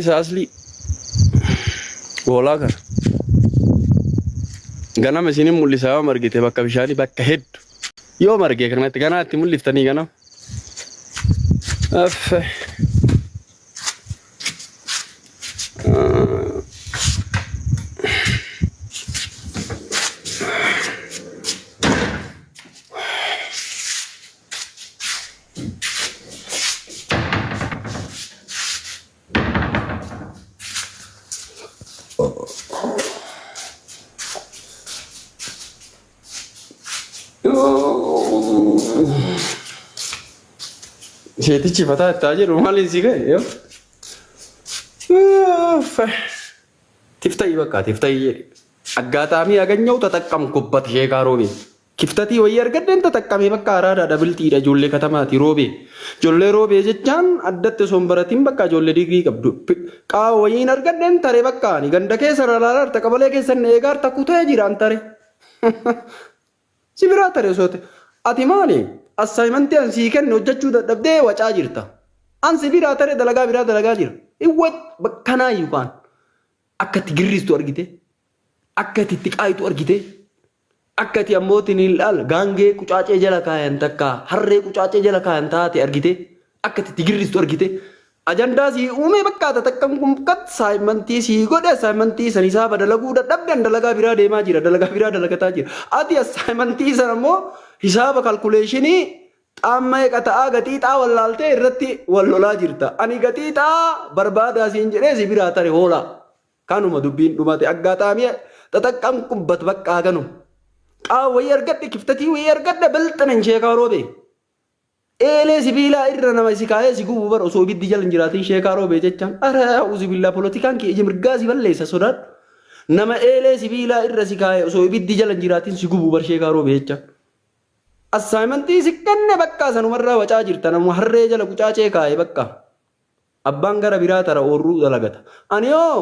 asli walaa kana ganama isin mul'isaa margite bakka bishaanii bakka hedduu yoo margee kanatti ganaatti mul'iftanii ganama affe Sheetichi fataa itti jiru maaliin si ga'e yoo tifta'i bakka tifta'i jedhe aggaaxaamii aganyau taxaqqam kubbat sheekaa roobee kiftatii wayii argadeen taxaqqamee bakka araadaadha bilxiidha ijoollee katamaati roobee ijoollee roobee jechaan addatti osoo hin baratiin bakka ijoollee digrii qabdu qaawa wayiin argadeen taree bakka ani ganda keessa rarraarta qabalee keessan eegaarta kutee jiraan tare si biraa tare osoo ati maali assignmentii ansii kenne hojjechuu dadhabdee wacaa jirta. Ansi biraa tare dalagaa biraa dalagaa jira. Iwwa kanaa yookaan akka itti girristu argite akka itti xiqqaayitu argite akka itti ammootiin ilaal gaangee qucaacee jala kaayan takka harree qucaacee jala kaayan taate argite akka itti girristu argite ajandaa si uume bakka takkam kumkat assignmentii si godhe assignmentii san isaa badalaguu dadhabdeen dalagaa biraa deemaa jira dalagaa biraa dalagataa jira. Ati assignmentii san ammoo hisaaba kalkuleeshinii xaamma eeqataa gaxiixaa wallaaltee irratti wal lolaa jirta. Ani gaxiixaa barbaadaa siin jedhee si biraa tare hoolaa. Kanuma dubbiin dhumate aggaaxaamii taxaqqam kubbat bakka ganu. Qaawa wayii argadhe kiftatii wayii argadhe bilxanan sheekaa roobee. Eelee sibiilaa irra nama si kaayee si gubu bar osoo ibiddi jala hin jiraatin sheekaa roobee jechaan. Ara uzubilaa polotikaan kee ija mirgaa si balleessa sodaadhu. Nama eelee sibiilaa irra si kaayee osoo ibiddi jala hin jiraatin si gubu bar sheekaa roobee jechaan. Assignmentii si kenne bakka sanumarraa wacaa jirta namu harree jala qucaacee kaa'e bakka abbaan gara biraa tara oorruu dalagata ani yoo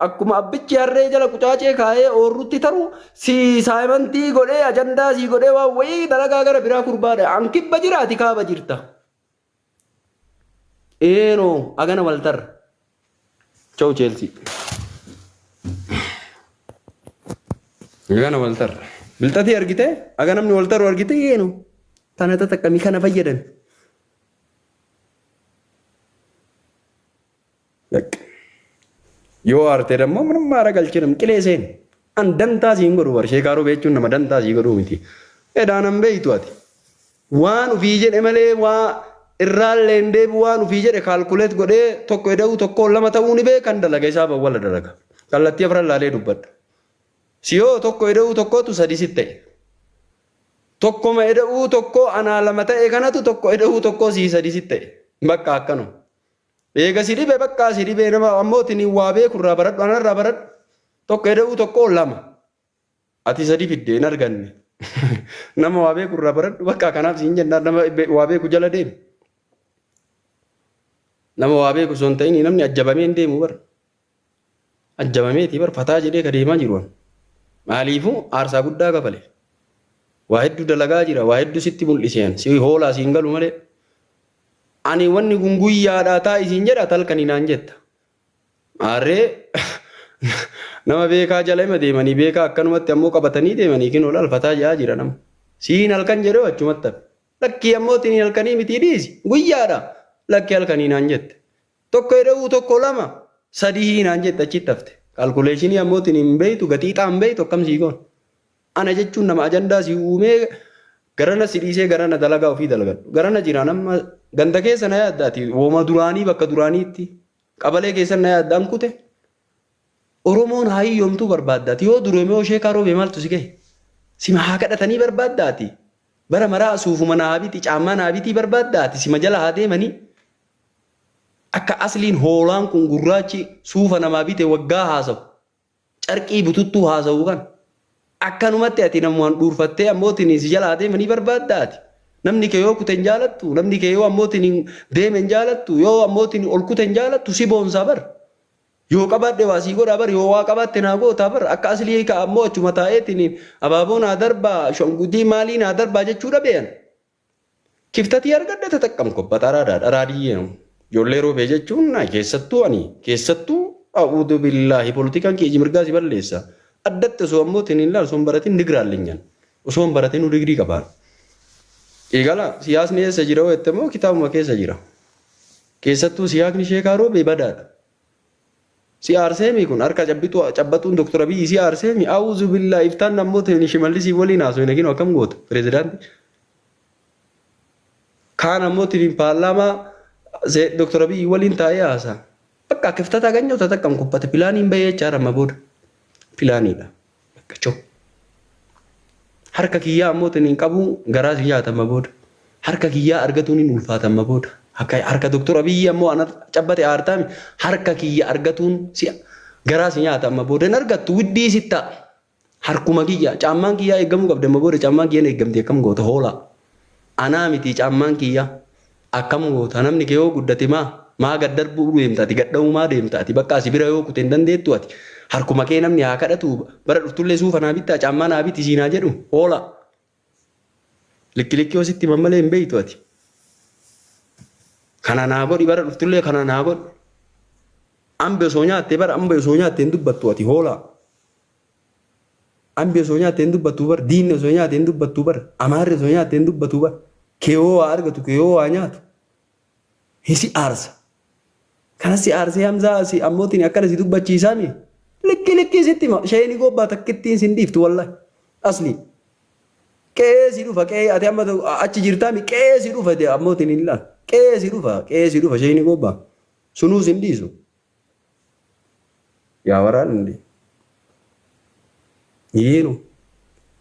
akkuma abbichi harree jala qucaacee kaa'ee oorrutti taru si assignmentii godhee ajandaa si godhee waan wayii dalagaa gara biraa kurbaadha an kibba jiraati kaaba jirta eenoo agana waltarra ciao Chelsea agana waltarra bilxatii argite aga namni waltaru argite yeenu tana taxaqqamii kana fayyadan yoo aarte dammoo ምንም ማድረግ አልችልም qileeseen an dantaa siin godhu bar sheekaa roobee jechuun nama dantaa sii godhuu miti edaanan beeytu ati waan ufii jedhe malee waa irraallee hin deebi waan ufii jedhe kaalkuleet godhee tokko eda'uu tokko lama ta'uu ni beekan dalaga isaa bawwala dalaga kallattii afran laalee dubbadha siyoo tokko eda'uu tokkotu sadi sitte tokkoma eda'uu tokko anaa lama ta'e kanatu tokko eda'uu tokko sii sadi sitte bakka akkanu eega si dhibe bakka si dhibe nama ammootiin waa beekurraa baradhu anarraa baradhu tokko eda'uu tokko lama ati sadi fiddee hin arganne nama waa beekurraa baradhu bakka kanaaf siin jennaan nama waa beeku jala deemu nama waa beeku son ta'in namni ajjabamee hin deemu bar ajjabameeti bar fataa jedhee ka deemaa jiruwan maaliifuu aarsaa guddaa kafale waa hedduu dalagaa jira waa hedduu sitti mul'iseen si hoolaa siin galu malee ani wanni kun guyyaadhaa taa isiin jedha talkanii naan jetta maarree nama beekaa jala hima deemanii beekaa akkanumatti ammoo qabatanii deemanii kin ol alfataa jaa jira nama siin halkan jedhee achumatti lakkii ammootiin halkanii mitii dhiisi guyyaadha lakkii halkanii naan jette tokko eda'uu tokko lama sadii naan jette achitti hafte kalkuleeshinii ammootiin hin beeytu gaxiixaa hin beeytu akkam sii goon ana jechuun nama ajandaa si uumee garana si dhiisee garana dalagaa ofii dalagadhu garana jira nama ganda keessa na yaaddaati wooma duraanii bakka duraaniitti qabalee keessa na yaaddaan kute Oromoon haayii yoomtuu barbaaddaati yoo dureemee sheekaa roobee maaltu si gahe sima haa kadhatanii barbaaddaati bara maraa suufuma naabiti caammaa naabitii barbaaddaati sima jala haa deemanii akka asliin hoolaan kun gurraachi suufa namaa bite waggaa haasawu carqii bututtuu haasawuu kan akkanumatti ati namumaan dhuurfattee ammootiin si jalaa deemanii barbaaddaati namni kee yoo kuten jaalattu namni kee yoo ammootiin deemen jaalattu yoo ammootiin ol kuten jaalattu si boonsaa bar yoo qabaadhe waa sii godhaa bar yoo waa qabaatte naa gootaa bar akka aslii ka ammoo achuma taa'eetiin abaaboo naa darbaa shongutii maalii naa darbaa jechuudha beeyan kiftatii argadhe taxaqqam kobbata araadaadha araadiyyee Ijoollee roobee jechuun keessattuu a'uudhu billaahi politikaan kee mirgaa si balleessa. Addatti osoo ammoo tiniin laal osoo hin baratin digiraallinyan. Osoo hin baratin digrii qabaan. Eegala siyaasni eessa jira jette moo kitaabuma keessa jira. Keessattuu siyaasni sheekaa roobee badaadha. Si aarseemi kun harka cabbatuun Dr. Abiyyi si aarseemi a'uudhu billaahi iftaan ammoo tiniin shimallisii waliin haasoo hin akkam goota pirezidaantii. Kaan ammoo tiniin paarlaamaa Dr. Abiyyi waliin taa'ee haasaa. Bakka kiftata ganyo tatakam kubbate pilaaniin bahee jechaadha amma booda. Pilaaniidha. Bakka coo. Harka kiyyaa ammoo tiniin qabu garaa si nyaata amma booda. Harka kiyyaa argatuun hin ulfaata amma booda. Harka Dr. Abiyyi ammoo ana cabbate aartaami. Harka kiyya argatuun garaa si nyaata amma booda. Hin argattu widdii sitta. Harkuma kiyya caammaan kiyyaa eeggamuu qabde amma booda caammaan kiyyaan eeggamte akkam goota hoolaa. Anaa miti caammaan kiyyaa akkam goota namni kee yoo guddate maa gad darbuu deemtaati gadha'umaa deemtaati bakka asii bira yoo kute hin dandeettu ati harkuma kee namni haa kadhatu bara dhuftullee suufa naa bittaa caammaa naa biti siinaa jedhu hoola likki yoo sitti mammalee hin beeytu ati kana naa godhi bara dhuftullee kana naa godhi ambe osoo nyaattee bara ambe osoo nyaattee hin dubbattu ati hoola ambe osoo nyaattee hin dubbattu bara diinni osoo nyaattee hin dubbattu bara amaarri osoo nyaattee hin dubbattu bara keewoo waa argatu keewoo waa nyaatu hisi aarsa. Kana si aarsee hamzaa si ammootiin akkana si dubbachiisaami. Likki sitti shayini gobbaa takkittiin sin dhiiftu wallahi. Asli. Qe'ee si dhufa qe'ee ati amma achi jirtaami qe'ee si dhufa ammootiin hin laal. Qe'ee si dhufa shayini gobbaa. Sunuu sin dhiisu. Yaa waraanni. Yeenu.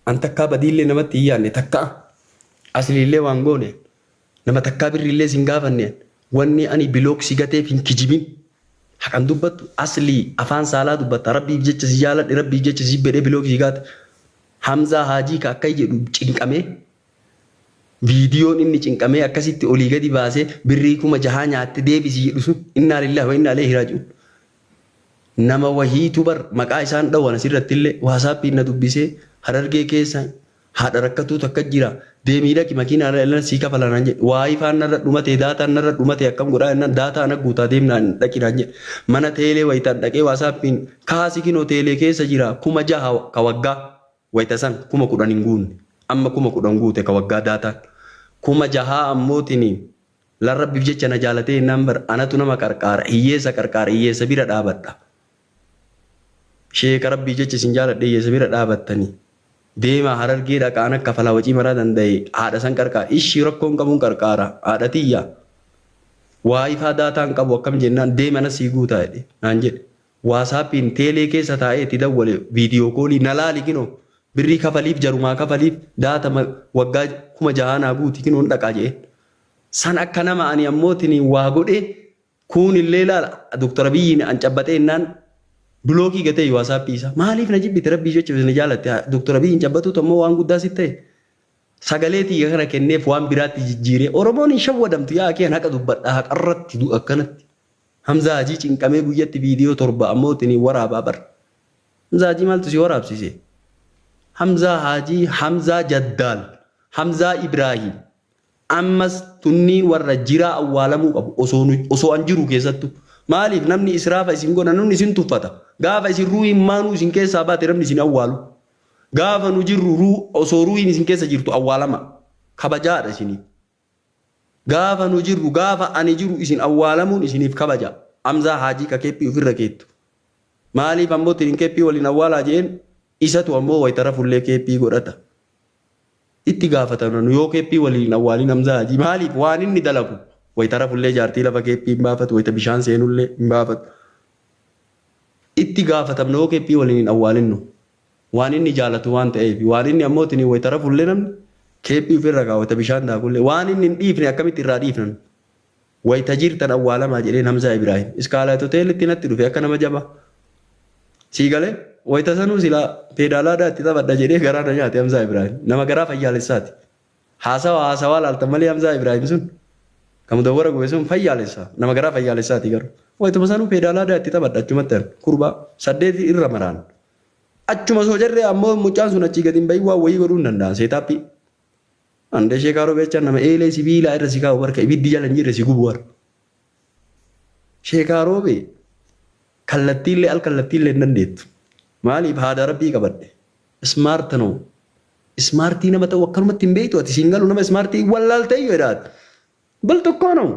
An takkaa badiillee namatti hin yaadne takkaa. Asliillee waan goone. Nama takkaa birriillee sin gaafanneen. Wanni ani bilooksii gateef hin kijibin. Haqan dubbattu aslii afaan saalaa dubbatta rabbiif jecha si jaaladhe rabbiif jecha si bedhee bilooksii gaate. Hamzaa Haajii ka akka jedhu cinqamee viidiyoon inni cinqamee akkasitti olii gadi baasee birrii 6,000 nyaatte deebisi jedhu sun innaa lillahi wa innaa ilaihi raaji'uun. Nama wahiitu bar maqaa isaan dhawwan asirratti illee waasaappiin na dubbisee Harargee keessa haadha rakkatuutu akka jira. Deemiidhaqi makiinaa irra sii kafalanaan jedhe waayii faan narra dhumate daataan narra dhumate akkam godhaa jennaan daataa ana guutaa deemnaan dhaqinaan jedhe mana teelee wayitaan dhaqee waasaappiin kaasii kinoo teelee keessa jira 6,000 ka waggaa wayita san 10,000 hin guunne amma 10,000 guute ka waggaa daataan 6,000 ammootiin larrabbiif jecha na jaalatee jennaan bar anatu nama qarqaara hiyyeessa bira dhaabadha. Sheeka rabbii jecha sin jaaladhe hiyyeessa bira dhaabattanii. Deemaa Harargee dhaqaan akka falaa wacii maraa danda'e haadha san qarqaara ishii rakkoon qabuun qarqaara haadha tiyya waayii faa daataan qabu akkam jennaan deemana sii guutaa jedhe naan jedhe waasaappiin teelee keessa taa'ee itti dawwale viidiyoo koolii na laali kinoo birrii kafaliif jarumaa kafaliif daata waggaa 6,000 naa guuti kinoon dhaqaa jedhe san akka nama ani ammootiin waa godhe kun illee laala Dr. Abiyyiin an cabbatee innaan Blookii gatee waasappii isaa maaliif na jibbite rabbii jecha na jaalatte Dr. Abiyyiin cabbatuutu ammoo waan guddaa sitti ta'e sagalee tiyya kana kenneef waan biraatti jijjiiree Oromoon hin shawwadamtu yaa keen haqa dubbadhaa haqarratti du'a akkanatti Hamzaa Haajii cinqamee guyyatti viidiyoo 7 ammootiin waraabaa bar Hamzaa Haajii maaltu si waraabsise Hamzaa Haajii Hamzaa Jaddaal Hamzaa Ibraahim ammas tunniin warra jiraa awwaalamuu qabu osoo an jiru keessattu maaliif namni israafa isin godhan namni isin tuffata gaafa isin ruuhin maanuu isin keessaa baate namni isin awwaalu gaafa nu jirru osoo ruuhin isin keessa jirtu awwaalama kabajaadha isiniif gaafa nu jirru gaafa ani jiru isin awwaalamuun isiniif kabaja Hamzaa Haajii ka keeppii ofirra keettu maaliif ammoo tiriin keeppii waliin awwaalaa jeen isatu ammoo wayitara fullee keeppii godhata itti gaafatamna yoo keeppii waliin awwaaliin Hamzaa Haajii maaliif waan inni dalagu wayitara fullee jaartii lafa keeppii hin baafatu wayita bishaan seenullee hin baafatu itti gaafatamna yoo keeppii waliin hin awwaalinnu waan inni jaalatu waan ta'eef waan inni ammootiin wayitara fullee namni keeppii ofirra kaawwata bishaan daakullee waan inni hin dhiifne akkamitti irraa dhiifnan wayita jirtan awwaalamaa jedheen Hamzaa Ibraahim iskaalaa hoteelitti natti dhufe akka nama jaba sii galee wayita sanuu silaa peedaalaadhaa itti taphadha jedhee garaa na nyaate Hamzaa Ibraahim nama garaa fayyaalessaati haasawaa laaltan malee Hamzaa Ibraahim sun kamu dawwara gobe sun fayyaalessa nama garaa fayyaalessaati garuu wayituma sanuu peedaalaadhaa itti taphadha achumatti kurbaa 8 irra maraan achuma soo jarree ammoo mucaan sun achii gadi hin bahi waa wayii godhuu hin danda'an seetaappii ande sheekaa robeechaan nama eelee sibiilaa irra si kaa'u barka ibiddi jala hin jirre si gubu warra Sheekaa roobee kallattiillee al kallattiillee hin dandeettu. Maaliif haadha rabbii qabadhe. Ismaarta noo. Ismaartii nama ta'u akkanumatti hin beektu ati siin galu nama ismaartii wallaaltee yoo jedhaatu. Bal tokkoo noo.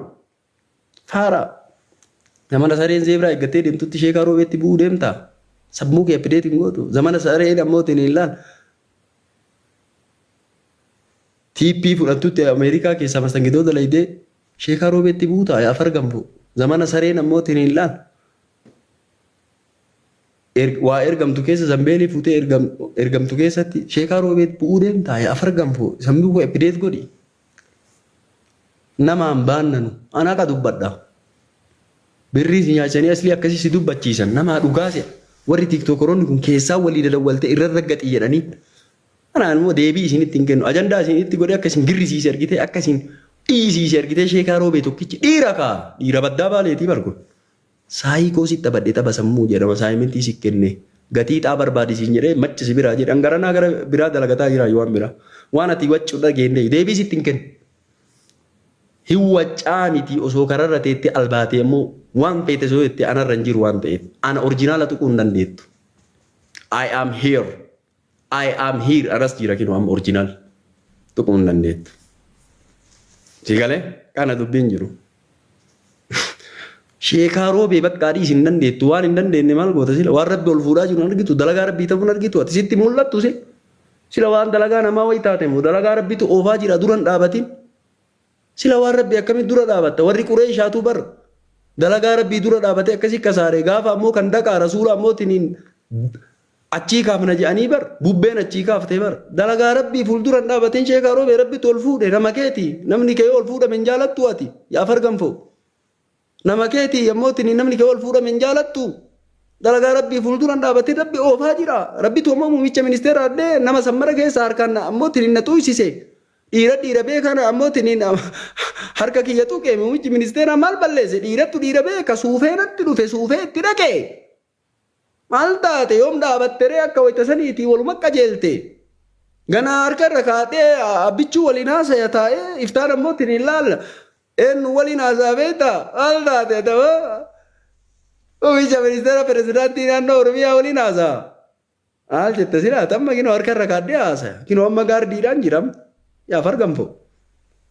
Faara. Zamana sareen zeebraa eeggattee deemtutti sheekaa roobeetti bu'uu deemtaa. Sammuu kee appideetiin gootu. Zamana sareen ammoo tiniillaan. TP fudhattutti Ameerikaa keessaa mastangidoota laydee sheekaa roobeetti buutaa yaa fargamfu. Zamana sareen ammoo tiniillaan. Waa ergamtu keessa zambeelii fuutee ergamtu keessatti sheekaa roobeetti bu'uu deemtaa yaa fargamfu. Sammuu kee appideet godhi. Namaan baannanu anaa ka dubbadha. Birrii si nyaachanii asli akkasii si dubbachiisan namaa dhugaase warri tiiktokoroonni kun keessaa walii dadawwalte irra raggaxii jedhanii. Kanaan immoo deebii isinitti hin kennu. Ajandaa isinitti godhee akkasiin girrisiise argitee akkasiin dhiisiise argitee sheekaa roobee tokkichi dhiira kaa dhiira baddaa baaleetii bargu. Saayii koositti taphadhee tapha sammuu jedhama saayimentii si kenne gatii xaa barbaadisiin jedhee machisi biraa jedhan garanaa gara biraa dalagataa jira waan biraa waan ati waccuudha geendee deebii sitti hin kennu. Hiwwaccaa miti osoo kararra teettee albaatee immoo waan feete soo jettee anarra hin jiru waan ta'eef ana orjinaala tuquu hin dandeettu. I am here. I am here anas jira kinu am original tuquu hin dandeettu. Sigalee kana dubbiin jiru. Sheekaa roobee bakka adii isin dandeettu waan hin dandeenye maal goota sila waan rabbi ol fuudhaa jiru argitu dalagaa rabbii ta'uun argitu ati sitti mul'attu sila waan dalagaa namaa wayi taate moo dalagaa rabbitu oofaa jira duran dhaabatiin. Sila waan rabbi akkamitti dura dhaabatta warri quree ishaatu bar dalagaa rabbii dura dhaabate akkasii kasaaree gaafa ammoo kan dhaqaa rasuula ammoo tiniin achii kaafna jedhanii bar bubbeen achii kaaftee bar dalagaa rabbii fuulduran dhaabateen sheekaa roobee rabbi ol fuudhe nama keeti namni kee ol fuudhame hin jaalattu ati yaa fargamfoo nama keeti ammoo tiniin namni kee ol fuudhame hin jaalattu dalagaa rabbii fuulduran dhaabatee rabbi oofaa jira rabbitu ammoo muummicha ministeera addee nama sammara keessa harkaan ammoo tiniin na xuysise. Dhiira beekana ammoo tiniin harka kiyya tuqee muummichi ministeera maal balleesse dhiirattu dhiira beeka suufee natti dhufe suufee itti dhaqee maal taate yoom dhaabatteree akka wayita saniitii waluma qajeelte ganaa harkarra kaatee abbichuu waliin haasaya taa'ee iftaan ammoo tiniin laalla eenyu waliin haasaa beekta maal taate ta'oo muummicha ministeera pirezidaantii naannoo Oromiyaa waliin haasaa maal jette silaa tamma kinoo harkarra kaadhee haasaya kinoo amma gaardiidhaan jiram. yaa fargamfo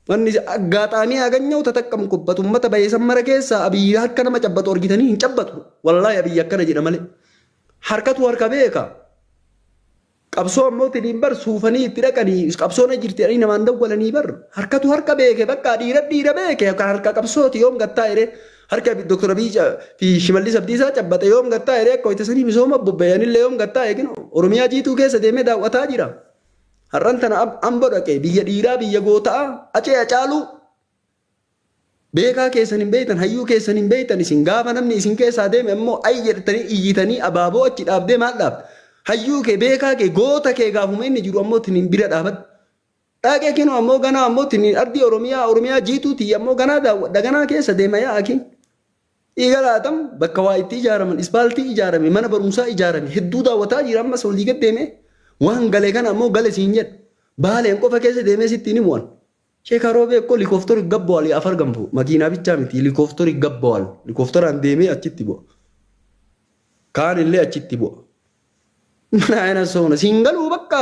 wanni aggaataanii aganyau tatakkam kubbatu ummata bayeessan mara keessa abiyyi harka nama cabbatu argitanii hin cabbatu wallaahi abiyyi akkana jedha malee harkatu harka beeka qabsoo ammoo tiniin bar suufanii itti dhaqanii qabsoona jirti ani namaan dawwalanii bar harkatu harka beeke bakka dhiira beeke harka qabsooti yoom gattaa ere harka Dr. Abiy fi Shimallis Abdiisaa cabbate yoom gattaa ere akka wayita sanii misooma bobbayanillee yoom gattaa eeginu Oromiyaa jiituu keessa deemee daawwataa jira. Har'aan tana ambo dhaqee biyya dhiiraa biyya gootaa acee acaaluu beekaa keessan hin beeytan hayyuu keessan hin beeytan isin gaafa namni isin keessaa deeme ammoo ay jedhatanii iyyitanii abaaboo achi dhaabdee maal dhaabde hayyuu kee beekaa kee goota kee gaafuma inni jiru ammoo tiniin bira dhaabadhu dhaqee kinoo ammoo ganaa ammoo tiniin ardii Oromiyaa jiituuti ammoo ganaa daawwadha ganaa keessa deema yaa'akin dhiigalaatam bakka waa itti ijaaraman ispaaltii ijaarame mana barumsaa ijaarame hedduu daawwataa jira ammas olii gad deemee. Waan galee kana ammoo gale siin jedhu baaleen qofa keessa deemee sitti ni mu'an. Sheekaa roobee akkoo likooftori gabbawal yaa fargamfu makiinaa bichaa miti likooftori gabbawal likooftoraan deemee achitti bu'a. Kaan illee achitti bu'a. Mana aina soona siin galuu bakka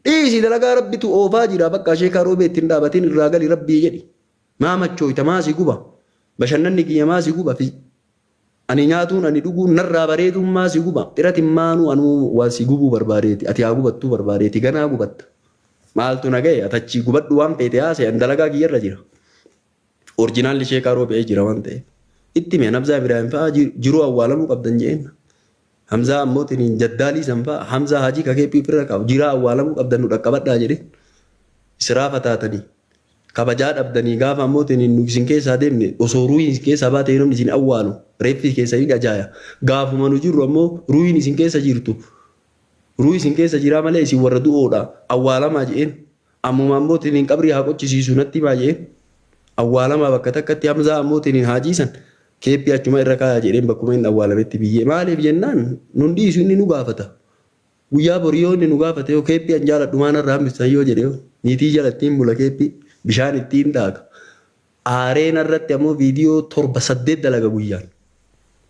dhiisii dalagaa rabbitu oofaa jira bakka sheekaa roobee ittiin dhaabatiin irraa gali rabbii jedhi. Maa machooyta maasii guba bashannanni kiyya maasii guba fi ani nyaatuun ani dhuguun narraa bareedummaa si guba xiratin maanuu anuu waan si gubuu barbaadeeti ati haa gubattuu barbaadeeti ganaa gubatta maaltu naga'e atachii gubadhu waan feete haase an dalagaa kiyyarra jira orjinaalli sheekaa roobee jira waan ta'e itti mee Hamzaa Ibrahim fa'aa jiruu awwaalamuu qabdan jeen Hamzaa ammoo tiniin jaddaalii san fa'aa Hamzaa Hajii kakee pirra qabu jiraa awwaalamuu qabdan nu dhaqqabadhaa jedhe israafa taatanii kabajaa dhabdanii gaafa ammoo tiniin nu isin keessaa deemne osoo ruuyin keessaa baatee namni isin awwaalu reeffi keessa hin ajaaya gaafuma nu jirru ammoo ruuyin isin keessa jirtu ruuyi isin keessa jiraa malee isin warra du'oodha awwaalamaa jeen ammuma ammoo tiniin qabrii haa qochisiisu natti maa jeen awwaalamaa bakka takkatti Hamzaa ammoo tiniin haajiisan keeppii achuma irra kaayaa jedheen bakkuma hin awwaalametti biyyee maaliif jennaan nun dhiisu inni nu gaafata guyyaa boriyoo inni nu gaafate yoo keeppii an jaaladhu maanarraa hambisan yoo jedhe niitii jalattiin bula keeppii bishaan ittiin daaga Aareen irratti ammoo viidiyoo 7-8 dalaga guyyaan.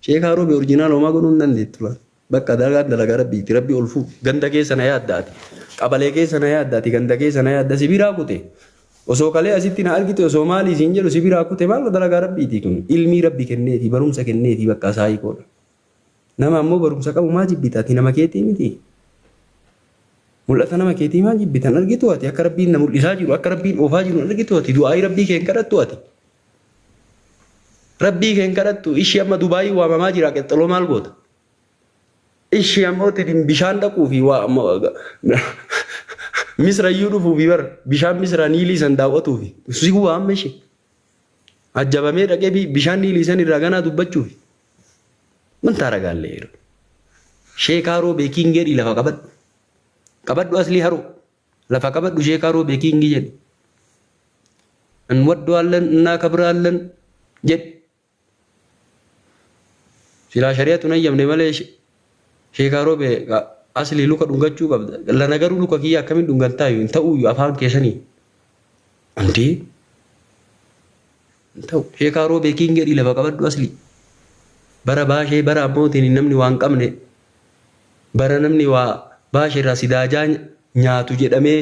Sheekaa Roobee oriijinaal homaa godhuu hin dandeettu. Bakka dalagaa rabbiiti. Rabbi ol fuudhu. Ganda keessa na yaaddaati. Qabalee keessa na yaaddaati. Ganda keessa na yaadda. Sibiraa kute. Osoo kalee asitti na argite osoo maali isiin jedhu sibiraa kute maal dalagaa rabbiiti kun. Ilmii rabbi kenneeti. Barumsa kenneeti bakka saayii koodha. Nama ammoo barumsa qabu maa jibbitaati nama keetii miti. Mul'ata nama keetii maa jibbitan argitu ati akka rabbiin na mul'isaa jiru akka rabbiin oofaa jiru argitu ati du'aayii rabbii kee hin kadhattu ati. Rabbii kee hin kadhattu ishii amma Dubaayii waamamaa jira qexxaloo maal goota. Ishii ammoo bishaan dhaquu fi Misrayyuu dhufuu fi bara bishaan Misraa Niilii san daawwatuu fi si waamma ishee. Ajjabamee dhaqee bishaan Niilii san irraa ganaa dubbachuuf. Wanta ragaallee jiru. Sheekaa Roobee Kiingedhi lafa qabadhu. Qabadhu aslii haroo. Lafa qabadhu Sheekaa Roobee Kiingii jedhe. Anwaddu'aallan innaa kabraallan jedhe. Silaa shari'atu nayyamne malee Sheekaa Roobee aslii luka dhungachuu qabda. Lana garuu luka kiyya akkamiin dhungantaa hin ta'uyyuu afaan keessanii. Antii? Hin ta'u. Sheekaa Roobee Kiingedhi lafa qabadhu aslii. Bara baashee bara ammootiin namni waan qabne bara namni waa baashee irraa sidaajaa nyaatu jedhamee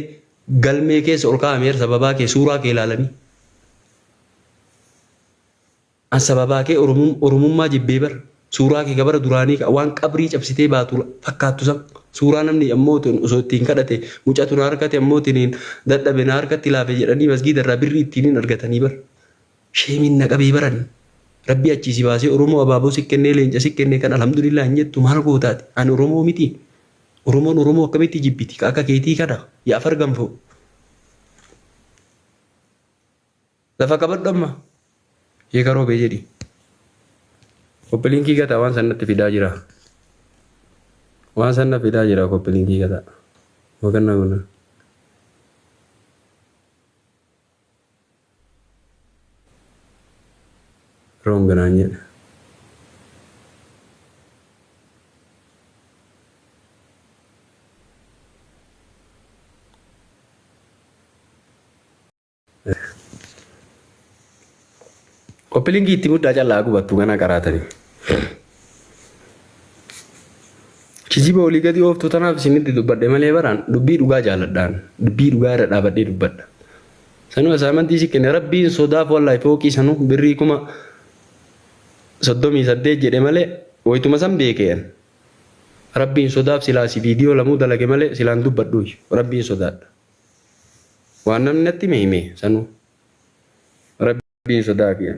galmee keessa ol kaa'ameera sababaa kee suuraa kee ilaalanii. An sababaa kee oromummaa jibbee bara suuraa kee gabara duraanii waan qabrii cabsitee baatu fakkaattu san suuraa namni ammootiin osoo ittiin kadhate mucatu na harkate ammootiin dadhabe na harkatti laafe jedhanii masgiida irraa birrii ittiin argatanii bara. Sheemiin na qabee barani. Rabbi achiisi baasee Oromoo abaaboo si kennee leenca si kennee kan alhamdulillah hin jettu maal gootaati. Ani Oromoo miti. Oromoon Oromoo akkamitti jibbiti akka keetii kana yaa fargamfoo. Lafa qabadhu amma. Sheekaa Roobee jedhi. Koppiliinkii gataa waan sanatti fidaa jira. Waan sanna fidaa jira koppiliinkii gataa. Waganna guna. Ronganaan jedha. Koppiliinkii itti muddaa callaa gubattu kana qaraatanii. Kijiba olii gadi ooftu tanaaf isinitti dubbadhe malee baraan dubbii dhugaa jaalladhaan dubbii dhugaa irra dhaabadhee dubbadha. Sanuma saamantii si kenne rabbiin sodaaf wallahi fooqii sanuu birrii 38 jedhe malee wayituma san beekeen. Rabbiin sodaaf silaasi viidiyoo lamuu dalage malee silaan dubbadhu rabbiin sodaadha. Waan namni natti hime sanuu rabbiin sodaa kiyya.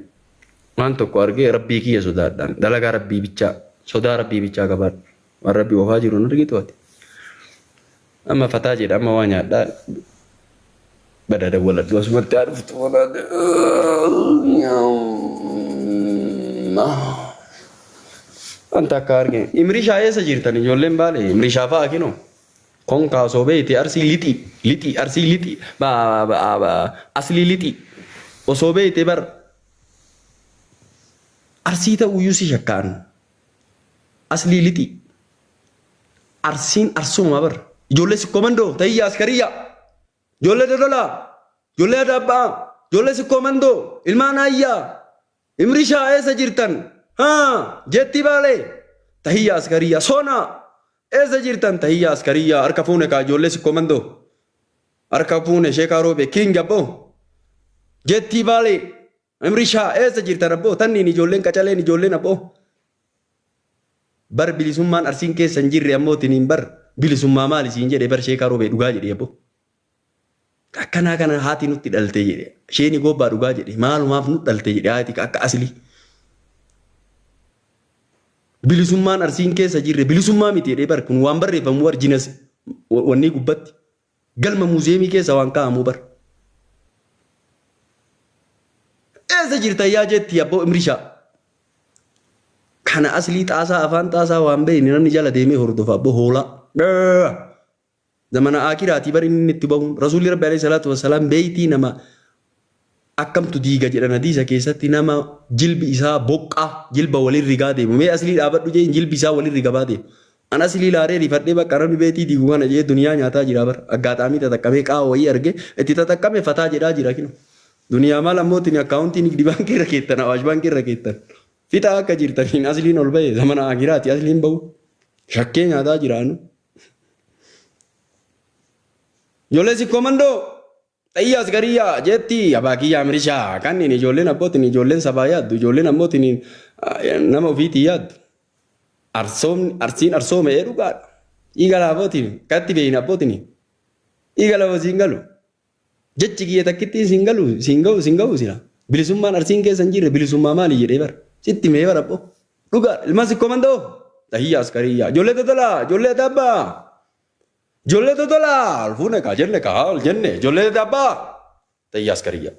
Waan tokko argee rabbii kiyya sodaadhaan dalagaa rabbii bichaa sodaa rabbii bichaa qabaadha. Waan rabbii oofaa jiru hin argitu ati. Amma fataa jedha amma waa nyaadhaa. Badada waladhu asumatti haadhuftu walaade. Wanta akka argine. Imrishaa eessa jirtan ijoolleen baale imrishaa fa'aa kinoo. Konkaa osoo beekte arsii lixi arsii lixi aslii lixi osoo beekte bar arsii ta'uyyuu si shakkaan aslii lixi arsiin arsuma bar ijoollee sikkoo mandoo ta'iyyaa askariyyaa. Jolle dodola, jolle adabba, jolle sikomando, ilmaan ayyaa, imrishaa eessa jirtan, jetti baale, tahiyyaa askariyaa, sona, eessa jirtan tahiyyaa askariyaa, harka fuune kaa jolle sikomando, harka fuune Sheekaa Roobee Kiing abbo, jetti baale, imrishaa eessa jirtan abbo, tanniin ijoolleen qacaleen ijoolleen abbo. Bar bilisummaan arsiin keessa hin jirre ammootiin bar bilisummaa maali siin jedhe bar Sheekaa Roobee dhugaa jedhe abbo. Akkanaa kana haati nutti dhalte jedhe. Sheeni gobbaa dhugaa jedhe. Maalumaaf nutti dhalte jedhe haati akka aslii. Bilisummaan arsiin keessa jirre bilisummaa miti jedhee bar kun waan barreeffamu warjinas wanni gubbatti. Galma muuzeemii keessa waan kaa'amu bar. Eessa jirta yaa jetti abboo imrishaa. Kana aslii xaasaa afaan xaasaa waan beeyni namni jala deemee hordofa abboo hoolaa. Zamana akiraati bari inni itti bahuun rasuulli rabbi alayhi salaatu wassalaam beeytii nama akkamtu diiga jedhan hadiisa keessatti nama jilbi isaa boqqaa jilba walirra rigaa deemu mee aslii dhaabadhu jeen jilbi isaa walirra rigaa deemu an aslii laaree rifadhee bakka namni beetii diigu kana jee duniyaa nyaataa jira bar aggaaxaamii tataqqamee qaawwa wayii arge itti tataqqame fataa jedhaa jira kinu Duniyaa maal ammootiin akkaawuntii nigdi baankii irra keettan awaash baankii irra keettan. Fixa akka jirtaniin asliin ol ba'e zamana agiraati asliin ba'u. Shakkee nyaataa jiraanu. Ijoollee si komandoo xayyaas gariyaa jetti abaakiyyaa mirishaa kanneen ijoolleen abbootiin ijoolleen sabaa yaaddu ijoolleen ammootiin nama ofiitii yaaddu. Arsiin arsoome dhugaadha. Dhiiga abbootiin katti beeyin abbootiin dhiiga lafa siin galu. Jechi kiyya takkitti siin galu sila. Bilisummaan arsiin keessa hin jirre bilisummaa maali jedhee bara. Sitti mee bara abboo. Dhugaa ilma si komandoo xayyaas gariyaa ijoollee totolaa ijoollee tabbaa. Ijoollee totolaa fuune kaa jenne kaa jenne ijoollee tabbaa xayyaas gariyaa.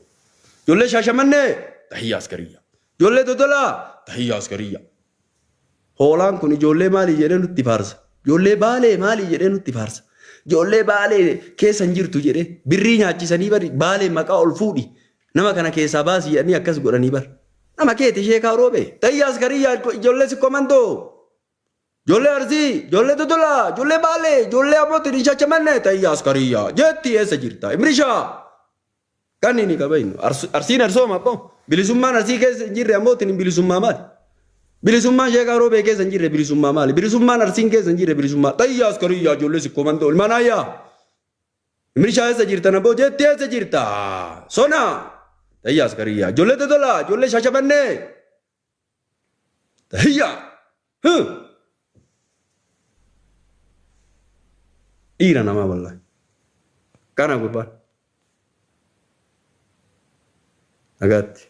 Ijoollee shaashamannee xayyaas gariyaa. Ijoollee totolaa xayyaas gariyaa. Hoolaan kun ijoollee maali jedhee nutti faarsa. Ijoollee baalee maali jedhee nutti faarsa. Ijoollee baalee keessa hin jirtu jedhee birrii nyaachisanii bari baalee maqaa ol fuudhi. Nama kana keessaa baasii jedhanii akkas godhanii bar. Nama keeti sheekaa roobee xayyaas gariyaa ijoollee si komandoo. Ijoollee arsii ijoollee totolaa ijoollee baalee ijoollee abbootiin shaashamannee xayyaas gariyaa jetti eessa jirta imrishaa. Kan inni qaba inni arsiin arsooma abboo bilisummaan arsii keessa hin jirre ammootiin bilisummaa maali? Bilisummaan sheekaa roobee keessa hin jirre bilisummaa maali? Bilisummaan arsiin keessa hin jirre bilisummaa xayyaas gariyaa ijoollee si komandoo ilmaan ayyaa. Imrishaa eessa jirta naboo jetti eessa jirta? Sona xayyaas gariyaa ijoollee totolaa ijoollee shaashamannee. Xayyaa. Dhiira namaa wallahi. Kana gubbaan. Nagaatti.